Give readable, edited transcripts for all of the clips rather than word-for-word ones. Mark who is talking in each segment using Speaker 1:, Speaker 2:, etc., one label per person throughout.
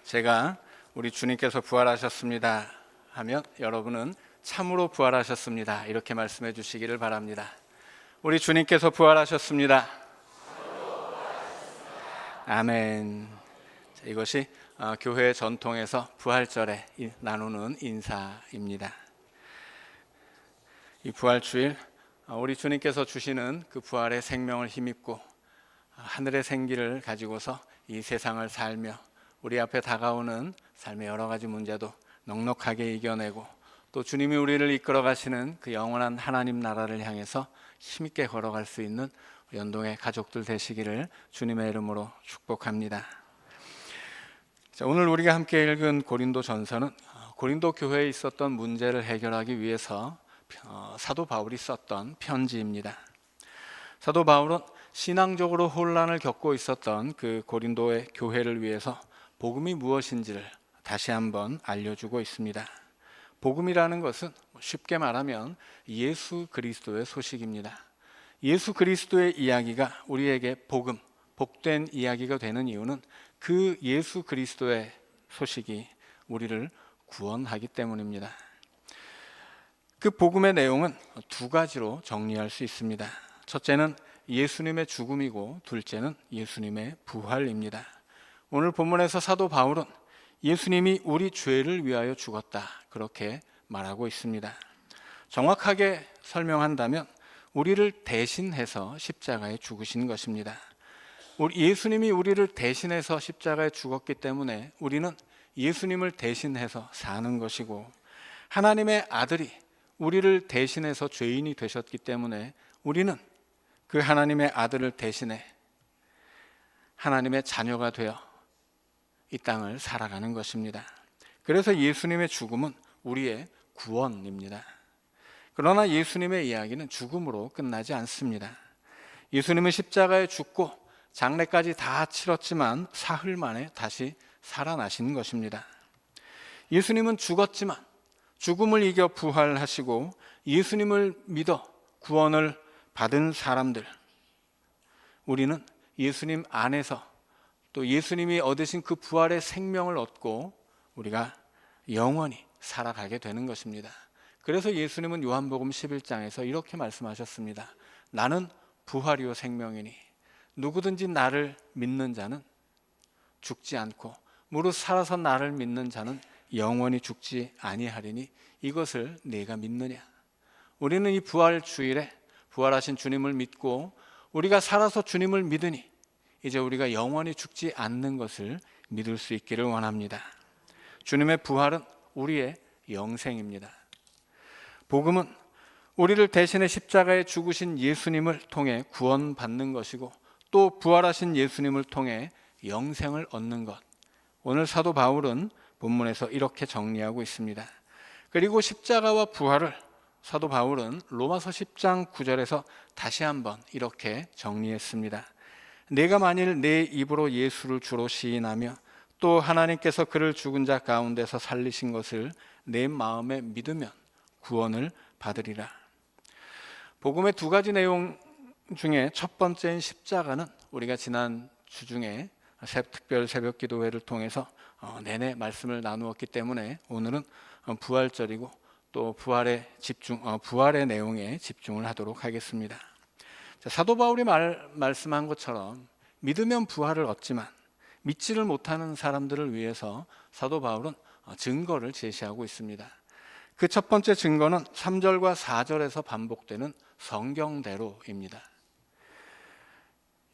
Speaker 1: 제가 우리 주님께서 부활하셨습니다 하면 여러분은 참으로 부활하셨습니다 이렇게 말씀해 주시기를 바랍니다. 우리 주님께서 부활하셨습니다. 아멘. 이것이 교회 전통에서 부활절에 나누는 인사입니다. 이 부활주일 우리 주님께서 주시는 그 부활의 생명을 힘입고 하늘의 생기를 가지고서 이 세상을 살며 우리 앞에 다가오는 삶의 여러 가지 문제도 넉넉하게 이겨내고 또 주님이 우리를 이끌어 가시는 그 영원한 하나님 나라를 향해서 힘있게 걸어갈 수 있는 연동의 가족들 되시기를 주님의 이름으로 축복합니다. 자, 오늘 우리가 함께 읽은 고린도 전서는 고린도 교회에 있었던 문제를 해결하기 위해서 사도 바울이 썼던 편지입니다. 사도 바울은 신앙적으로 혼란을 겪고 있었던 그 고린도의 교회를 위해서 복음이 무엇인지를 다시 한번 알려주고 있습니다. 복음이라는 것은 쉽게 말하면 예수 그리스도의 소식입니다. 예수 그리스도의 이야기가 우리에게 복음, 복된 이야기가 되는 이유는 그 예수 그리스도의 소식이 우리를 구원하기 때문입니다. 그 복음의 내용은 두 가지로 정리할 수 있습니다. 첫째는 예수님의 죽음이고 둘째는 예수님의 부활입니다. 오늘 본문에서 사도 바울은 예수님이 우리 죄를 위하여 죽었다 그렇게 말하고 있습니다. 정확하게 설명한다면 우리를 대신해서 십자가에 죽으신 것입니다. 예수님이 우리를 대신해서 십자가에 죽었기 때문에 우리는 예수님을 대신해서 사는 것이고, 하나님의 아들이 우리를 대신해서 죄인이 되셨기 때문에 우리는 그 하나님의 아들을 대신해 하나님의 자녀가 되어 이 땅을 살아가는 것입니다. 그래서 예수님의 죽음은 우리의 구원입니다. 그러나 예수님의 이야기는 죽음으로 끝나지 않습니다. 예수님은 십자가에 죽고 장례까지 다 치렀지만 사흘 만에 다시 살아나신 것입니다. 예수님은 죽었지만 죽음을 이겨 부활하시고 예수님을 믿어 구원을 받은 사람들, 우리는 예수님 안에서 또 예수님이 얻으신 그 부활의 생명을 얻고 우리가 영원히 살아가게 되는 것입니다. 그래서 예수님은 요한복음 11장에서 이렇게 말씀하셨습니다. 나는 부활이요 생명이니 누구든지 나를 믿는 자는 죽지 않고 무릇 살아서 나를 믿는 자는 영원히 죽지 아니하리니 이것을 네가 믿느냐. 우리는 이 부활 주일에 부활하신 주님을 믿고 우리가 살아서 주님을 믿으니 이제 우리가 영원히 죽지 않는 것을 믿을 수 있기를 원합니다. 주님의 부활은 우리의 영생입니다. 복음은 우리를 대신해 십자가에 죽으신 예수님을 통해 구원받는 것이고 또 부활하신 예수님을 통해 영생을 얻는 것. 오늘 사도 바울은 본문에서 이렇게 정리하고 있습니다. 그리고 십자가와 부활을 사도 바울은 로마서 10장 9절에서 다시 한번 이렇게 정리했습니다. 내가 만일 내 입으로 예수를 주로 시인하며 또 하나님께서 그를 죽은 자 가운데서 살리신 것을 내 마음에 믿으면 구원을 받으리라. 복음의 두 가지 내용 중에 첫 번째인 십자가는 우리가 지난 주중에 특별 새벽 기도회를 통해서 내내 말씀을 나누었기 때문에 오늘은 부활절이고 또 부활의 내용에 집중을 하도록 하겠습니다. 사도 바울이 말씀한 것처럼 믿으면 부활을 얻지만 믿지를 못하는 사람들을 위해서 사도 바울은 증거를 제시하고 있습니다. 그 첫 번째 증거는 3절과 4절에서 반복되는 성경대로입니다.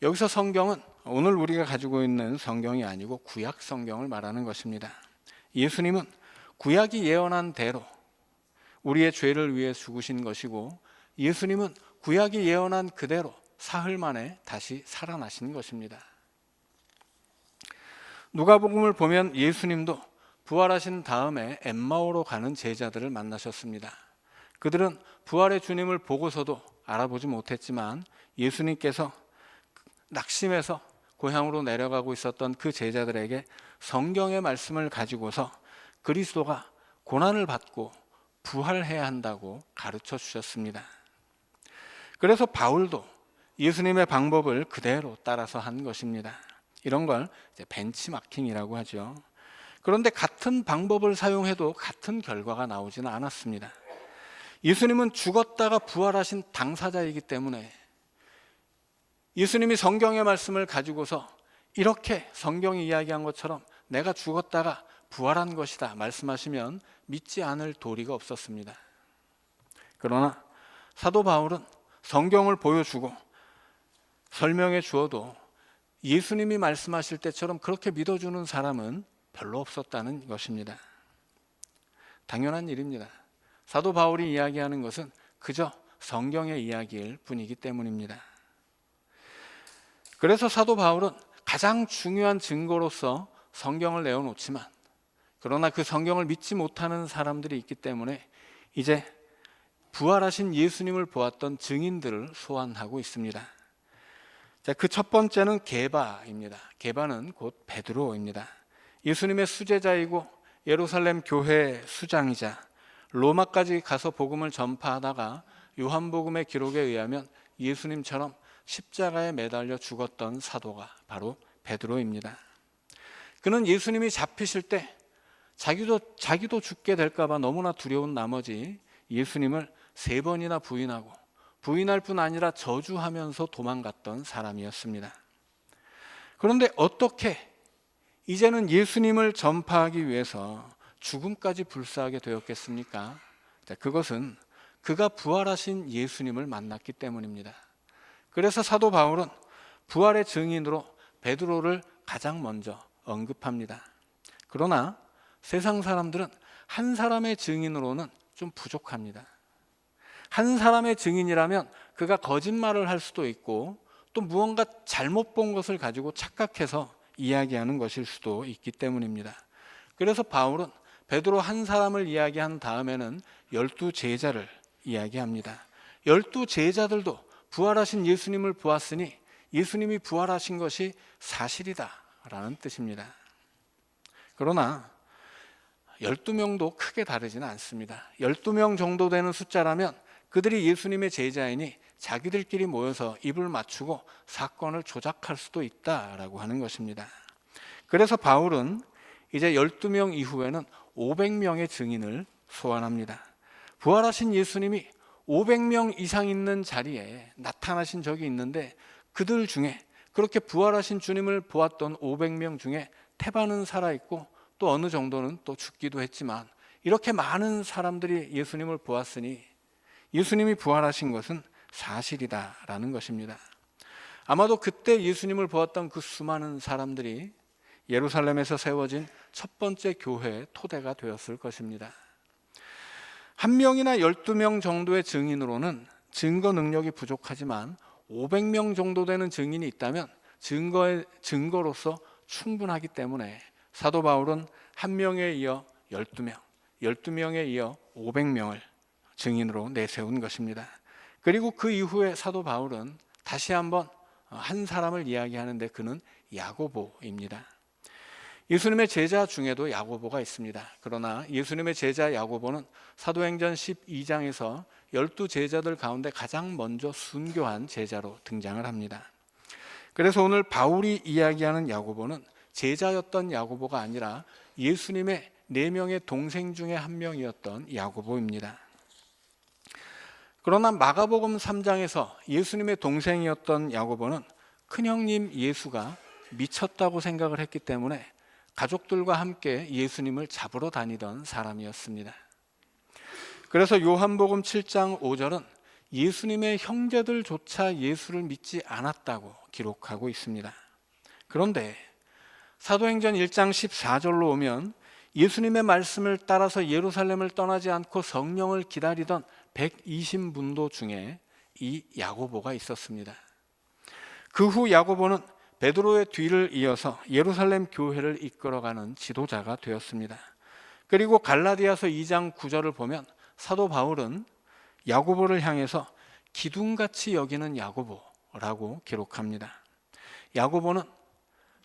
Speaker 1: 여기서 성경은 오늘 우리가 가지고 있는 성경이 아니고 구약 성경을 말하는 것입니다. 예수님은 구약이 예언한 대로 우리의 죄를 위해 죽으신 것이고 예수님은 구약이 예언한 그대로 사흘 만에 다시 살아나신 것입니다. 누가복음을 보면 예수님도 부활하신 다음에 엠마오로 가는 제자들을 만나셨습니다. 그들은 부활의 주님을 보고서도 알아보지 못했지만 예수님께서 낙심해서 고향으로 내려가고 있었던 그 제자들에게 성경의 말씀을 가지고서 그리스도가 고난을 받고 부활해야 한다고 가르쳐 주셨습니다. 그래서 바울도 예수님의 방법을 그대로 따라서 한 것입니다. 이런 걸 벤치마킹이라고 하죠. 그런데 같은 방법을 사용해도 같은 결과가 나오지는 않았습니다. 예수님은 죽었다가 부활하신 당사자이기 때문에 예수님이 성경의 말씀을 가지고서 이렇게 성경이 이야기한 것처럼 내가 죽었다가 부활한 것이다 말씀하시면 믿지 않을 도리가 없었습니다. 그러나 사도 바울은 성경을 보여주고 설명해 주어도 예수님이 말씀하실 때처럼 그렇게 믿어주는 사람은 별로 없었다는 것입니다. 당연한 일입니다. 사도 바울이 이야기하는 것은 그저 성경의 이야기일 뿐이기 때문입니다. 그래서 사도 바울은 가장 중요한 증거로서 성경을 내어놓지만, 그러나 그 성경을 믿지 못하는 사람들이 있기 때문에 이제 부활하신 예수님을 보았던 증인들을 소환하고 있습니다. 자, 그 첫 번째는 게바입니다. 게바는 곧 베드로입니다. 예수님의 수제자이고 예루살렘 교회 수장이자 로마까지 가서 복음을 전파하다가 요한복음의 기록에 의하면 예수님처럼 십자가에 매달려 죽었던 사도가 바로 베드로입니다. 그는 예수님이 잡히실 때 자기도 죽게 될까 봐 너무나 두려운 나머지 예수님을 3번이나 부인하고 부인할 뿐 아니라 저주하면서 도망갔던 사람이었습니다. 그런데 어떻게 이제는 예수님을 전파하기 위해서 죽음까지 불사하게 되었겠습니까? 그것은 그가 부활하신 예수님을 만났기 때문입니다. 그래서 사도 바울은 부활의 증인으로 베드로를 가장 먼저 언급합니다. 그러나 세상 사람들은 한 사람의 증인으로는 좀 부족합니다. 한 사람의 증인이라면 그가 거짓말을 할 수도 있고 또 무언가 잘못 본 것을 가지고 착각해서 이야기하는 것일 수도 있기 때문입니다. 그래서 바울은 베드로 한 사람을 이야기한 다음에는 12제자를 이야기합니다. 12제자들도 부활하신 예수님을 보았으니 예수님이 부활하신 것이 사실이다 라는 뜻입니다. 그러나 12명도 크게 다르지는 않습니다. 12명 정도 되는 숫자라면 그들이 예수님의 제자이니 자기들끼리 모여서 입을 맞추고 사건을 조작할 수도 있다라고 하는 것입니다. 그래서 바울은 이제 12명 이후에는 500명의 증인을 소환합니다. 부활하신 예수님이 500명 이상 있는 자리에 나타나신 적이 있는데 그들 중에 그렇게 부활하신 주님을 보았던 500명 중에 태반은 살아있고 또 어느 정도는 또 죽기도 했지만 이렇게 많은 사람들이 예수님을 보았으니 예수님이 부활하신 것은 사실이다라는 것입니다. 아마도 그때 예수님을 보았던 그 수많은 사람들이 예루살렘에서 세워진 첫 번째 교회의 토대가 되었을 것입니다. 한 명이나 12명 정도의 증인으로는 증거 능력이 부족하지만 500명 정도 되는 증인이 있다면 증거로서 충분하기 때문에 사도 바울은 한 명에 이어 12명, 12명에 이어 500명을 증인으로 내세운 것입니다. 그리고 그 이후에 사도 바울은 다시 한번 한 사람을 이야기하는데 그는 야고보입니다. 예수님의 제자 중에도 야고보가 있습니다. 그러나 예수님의 제자 야고보는 사도행전 12장에서 12제자들 가운데 가장 먼저 순교한 제자로 등장을 합니다. 그래서 오늘 바울이 이야기하는 야고보는 제자였던 야고보가 아니라 예수님의 4명의 동생 중에 한 명이었던 야고보입니다. 그러나 마가복음 3장에서 예수님의 동생이었던 야고보는 큰형님 예수가 미쳤다고 생각을 했기 때문에 가족들과 함께 예수님을 잡으러 다니던 사람이었습니다. 그래서 요한복음 7장 5절은 예수님의 형제들조차 예수를 믿지 않았다고 기록하고 있습니다. 그런데 사도행전 1장 14절로 오면 예수님의 말씀을 따라서 예루살렘을 떠나지 않고 성령을 기다리던 120문도 중에 이 야고보가 있었습니다. 그 후 야고보는 베드로의 뒤를 이어서 예루살렘 교회를 이끌어가는 지도자가 되었습니다. 그리고 갈라디아서 2장 9절을 보면 사도 바울은 야고보를 향해서 기둥같이 여기는 야고보라고 기록합니다. 야고보는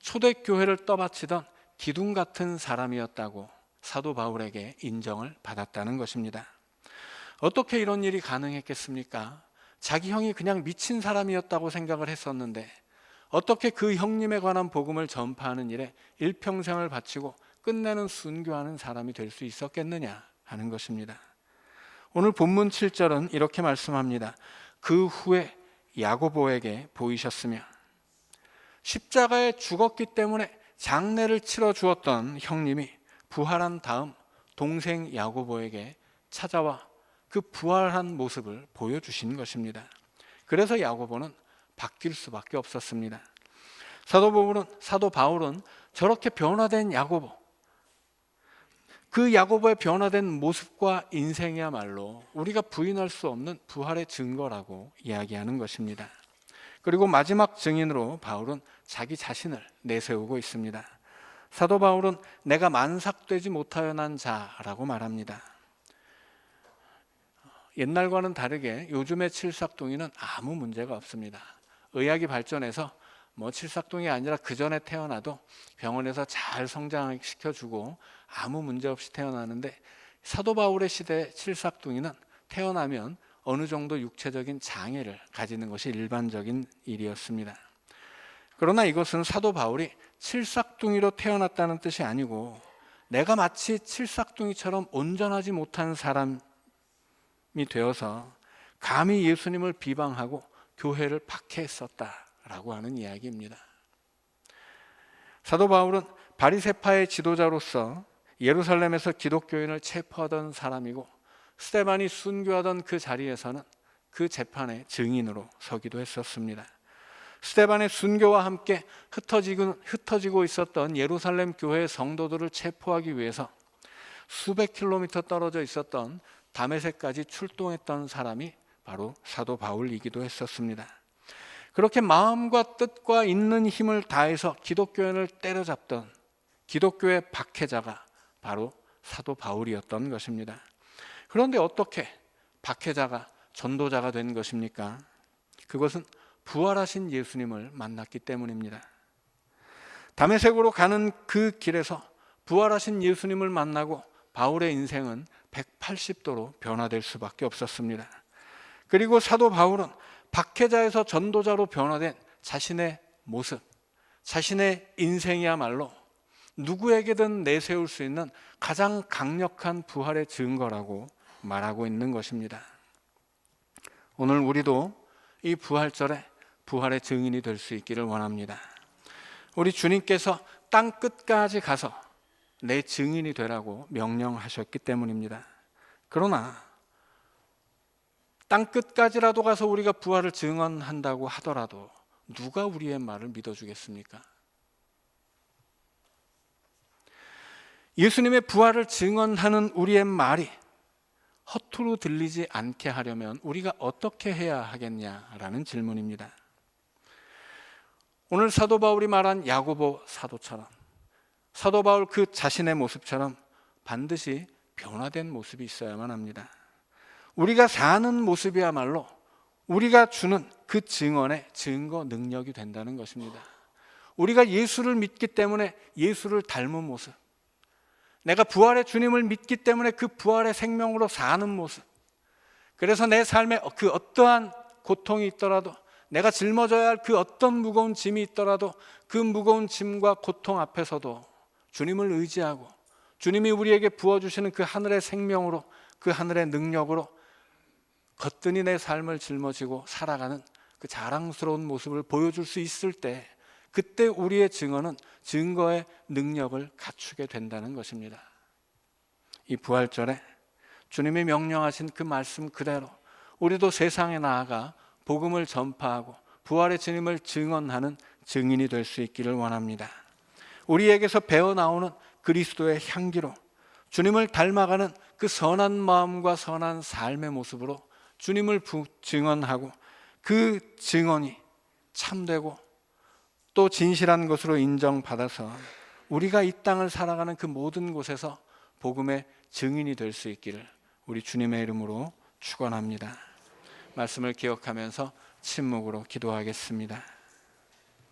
Speaker 1: 초대교회를 떠받치던 기둥 같은 사람이었다고 사도 바울에게 인정을 받았다는 것입니다. 어떻게 이런 일이 가능했겠습니까? 자기 형이 그냥 미친 사람이었다고 생각을 했었는데 어떻게 그 형님에 관한 복음을 전파하는 일에 일평생을 바치고 끝내는 순교하는 사람이 될 수 있었겠느냐 하는 것입니다. 오늘 본문 7절은 이렇게 말씀합니다. 그 후에 야고보에게 보이셨으며, 십자가에 죽었기 때문에 장례를 치러 주었던 형님이 부활한 다음 동생 야고보에게 찾아와 그 부활한 모습을 보여주신 것입니다. 그래서 야고보는 바뀔 수밖에 없었습니다. 사도 바울은 저렇게 변화된 야고보, 그 야고보의 변화된 모습과 인생이야말로 우리가 부인할 수 없는 부활의 증거라고 이야기하는 것입니다. 그리고 마지막 증인으로 바울은 자기 자신을 내세우고 있습니다. 사도 바울은 내가 만삭되지 못하여 난 자라고 말합니다. 옛날과는 다르게 요즘의 칠삭둥이는 아무 문제가 없습니다. 의학이 발전해서 칠삭둥이 아니라 그 전에 태어나도 병원에서 잘 성장시켜주고 아무 문제 없이 태어나는데, 사도 바울의 시대 칠삭둥이는 태어나면 어느 정도 육체적인 장애를 가지는 것이 일반적인 일이었습니다. 그러나 이것은 사도 바울이 칠삭둥이로 태어났다는 뜻이 아니고, 내가 마치 칠삭둥이처럼 온전하지 못한 사람이 되어서 감히 예수님을 비방하고 교회를 박해했었다라고 하는 이야기입니다. 사도 바울은 바리새파의 지도자로서 예루살렘에서 기독교인을 체포하던 사람이고, 스데반이 순교하던 그 자리에서는 그 재판의 증인으로 서기도 했었습니다. 스데반의 순교와 함께 흩어지고 있었던 예루살렘 교회의 성도들을 체포하기 위해서 수백 킬로미터 떨어져 있었던 다메섹까지 출동했던 사람이 바로 사도 바울이기도 했었습니다. 그렇게 마음과 뜻과 있는 힘을 다해서 기독교인을 때려잡던 기독교의 박해자가 바로 사도 바울이었던 것입니다. 그런데 어떻게 박해자가 전도자가 된 것입니까? 그것은 부활하신 예수님을 만났기 때문입니다. 다메섹으로 가는 그 길에서 부활하신 예수님을 만나고 바울의 인생은 180도로 변화될 수밖에 없었습니다. 그리고 사도 바울은 박해자에서 전도자로 변화된 자신의 모습, 자신의 인생이야말로 누구에게든 내세울 수 있는 가장 강력한 부활의 증거라고 말하고 있는 것입니다. 오늘 우리도 이 부활절에 부활의 증인이 될 수 있기를 원합니다. 우리 주님께서 땅 끝까지 가서 내 증인이 되라고 명령하셨기 때문입니다. 그러나 땅 끝까지라도 가서 우리가 부활을 증언한다고 하더라도 누가 우리의 말을 믿어주겠습니까? 예수님의 부활을 증언하는 우리의 말이 허투루 들리지 않게 하려면 우리가 어떻게 해야 하겠냐라는 질문입니다. 오늘 사도 바울이 말한 야고보 사도처럼, 사도 바울 그 자신의 모습처럼 반드시 변화된 모습이 있어야만 합니다. 우리가 사는 모습이야말로 우리가 주는 그 증언의 증거 능력이 된다는 것입니다. 우리가 예수를 믿기 때문에 예수를 닮은 모습, 내가 부활의 주님을 믿기 때문에 그 부활의 생명으로 사는 모습, 그래서 내 삶에 그 어떠한 고통이 있더라도, 내가 짊어져야 할 그 어떤 무거운 짐이 있더라도 그 무거운 짐과 고통 앞에서도 주님을 의지하고 주님이 우리에게 부어주시는 그 하늘의 생명으로, 그 하늘의 능력으로 거뜬히 내 삶을 짊어지고 살아가는 그 자랑스러운 모습을 보여줄 수 있을 때, 그때 우리의 증언은 증거의 능력을 갖추게 된다는 것입니다. 이 부활절에 주님이 명령하신 그 말씀 그대로 우리도 세상에 나아가 복음을 전파하고 부활의 주님을 증언하는 증인이 될 수 있기를 원합니다. 우리에게서 배어나오는 그리스도의 향기로 주님을 닮아가는 그 선한 마음과 선한 삶의 모습으로 주님을 증언하고, 그 증언이 참되고 또 진실한 것으로 인정받아서 우리가 이 땅을 살아가는 그 모든 곳에서 복음의 증인이 될 수 있기를 우리 주님의 이름으로 축원합니다. 말씀을 기억하면서 침묵으로 기도하겠습니다.